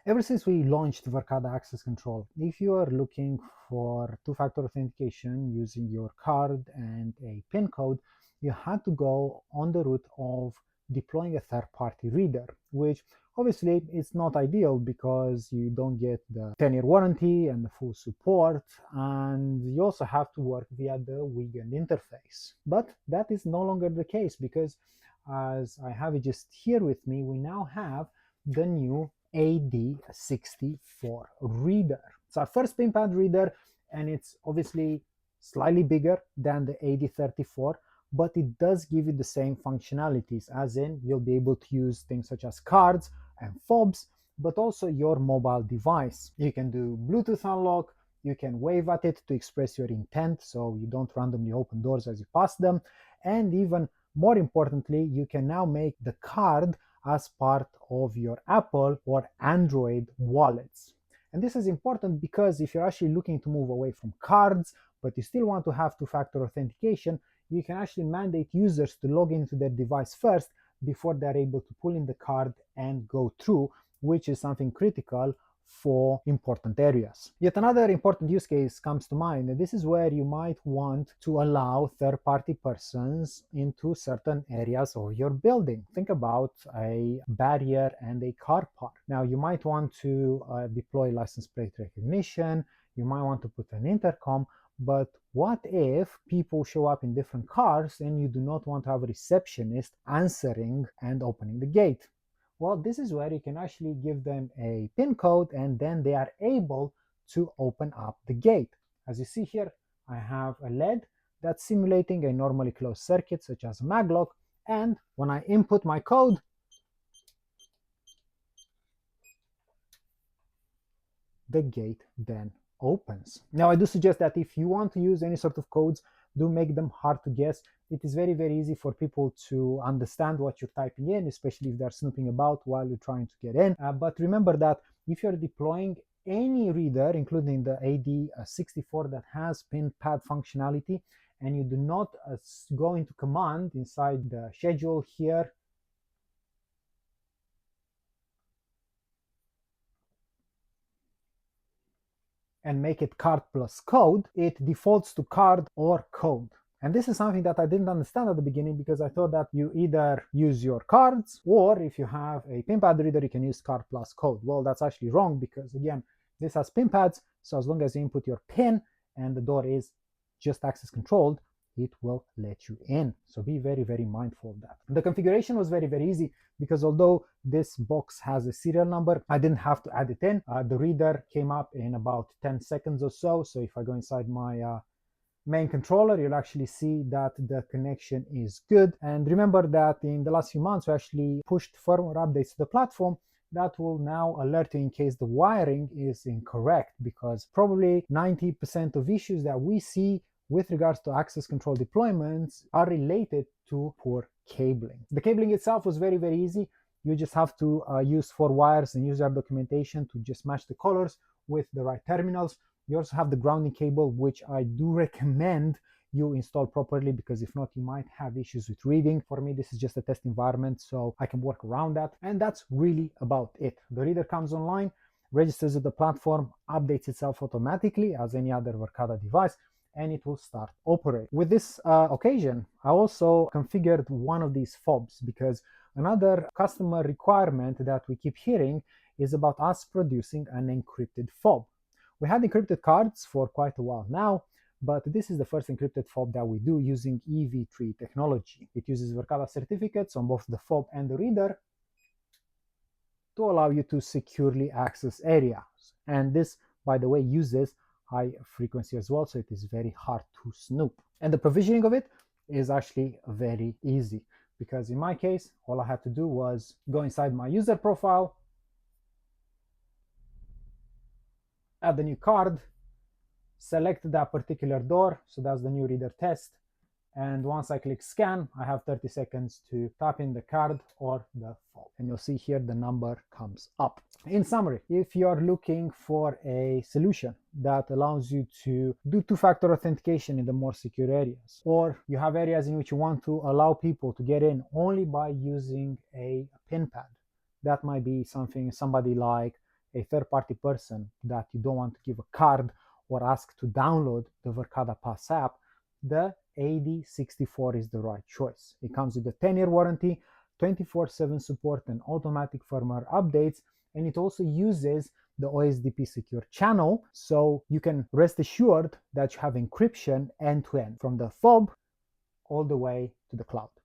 Ever since we launched Verkada Access Control, if you are looking for two-factor authentication using your card and a PIN code, you had to go on the route of deploying a third-party reader, which obviously it's not ideal because you don't get the 10-year warranty and the full support, and you also have to work via the Wiegand interface. But that is no longer the case because, as I have it just here with me, we now have the new AD64 reader. It's our first Pinpad reader, and it's obviously slightly bigger than the AD34, but it does give you the same functionalities, as in you'll be able to use things such as cards and fobs, but also your mobile device. You can do Bluetooth unlock, you can wave at it to express your intent so you don't randomly open doors as you pass them, and even more importantly, you can now make the card as part of your Apple or Android wallets. And this is important because if you're actually looking to move away from cards, but you still want to have two-factor authentication, you can actually mandate users to log into their device first before they're able to pull in the card and go through, which is something critical for important areas. Yet another important use case comes to mind. This is where you might want to allow third-party persons into certain areas of your building. Think about a barrier and a car park. Now, you might want to deploy license plate recognition, you might want to put an intercom, but what if people show up in different cars and you do not want to have a receptionist answering and opening the gate? Well, this is where you can actually give them a PIN code and then they are able to open up the gate. As you see here, I have a LED that's simulating a normally closed circuit such as a maglock, and when I input my code, the gate then opens. Now, I do suggest that if you want to use any sort of codes, do make them hard to guess. It is very, very easy for people to understand what you're typing in, especially if they're snooping about while you're trying to get in. But remember that if you're deploying any reader, including the AD64 that has Pinpad functionality, and you do not go into command inside the schedule here and make it card plus code, it defaults to card or code. And this is something that I didn't understand at the beginning because I thought that you either use your cards, or if you have a Pinpad reader, you can use card plus code. Well, that's actually wrong because, again, this has Pinpads, so as long as you input your PIN and the door is just access controlled, it will let you in. So be very, very mindful of that. The configuration was very, very easy because although this box has a serial number, I didn't have to add it in. The reader came up in about 10 seconds or so. So if I go inside my main controller, you'll actually see that the connection is good. And remember that in the last few months, we actually pushed firmware updates to the platform that will now alert you in case the wiring is incorrect, because probably 90% of issues that we see with regards to access control deployments are related to poor cabling. The cabling itself was very, very easy. You just have to use 4 wires and use our documentation to just match the colors with the right terminals. You also have the grounding cable, which I do recommend you install properly, because if not, you might have issues with reading. For me, this is just a test environment, so I can work around that. And that's really about it. The reader comes online, registers with the platform, updates itself automatically as any other Verkada device, and it will start operating. With this occasion, I also configured one of these fobs, because another customer requirement that we keep hearing is about us producing an encrypted fob. We had encrypted cards for quite a while now, but this is the first encrypted fob that we do using EV3 technology. It uses Verkada certificates on both the fob and the reader to allow you to securely access areas. And this, by the way, uses high frequency as well, so it is very hard to snoop. And the provisioning of it is actually very easy, because in my case, all I had to do was go inside my user profile, add the new card, select that particular door, so that's the new reader test, and once I click scan, I have 30 seconds to tap in the card or the fob, and you'll see here the number comes up. In summary, if you're looking for a solution that allows you to do two-factor authentication in the more secure areas, or you have areas in which you want to allow people to get in only by using a PIN pad, that might be somebody like a third-party person that you don't want to give a card or ask to download the Verkada Pass app, the AD64 is the right choice. It comes with a 10-year warranty, 24/7 support and automatic firmware updates, and it also uses the OSDP secure channel, so you can rest assured that you have encryption end-to-end from the fob all the way to the cloud.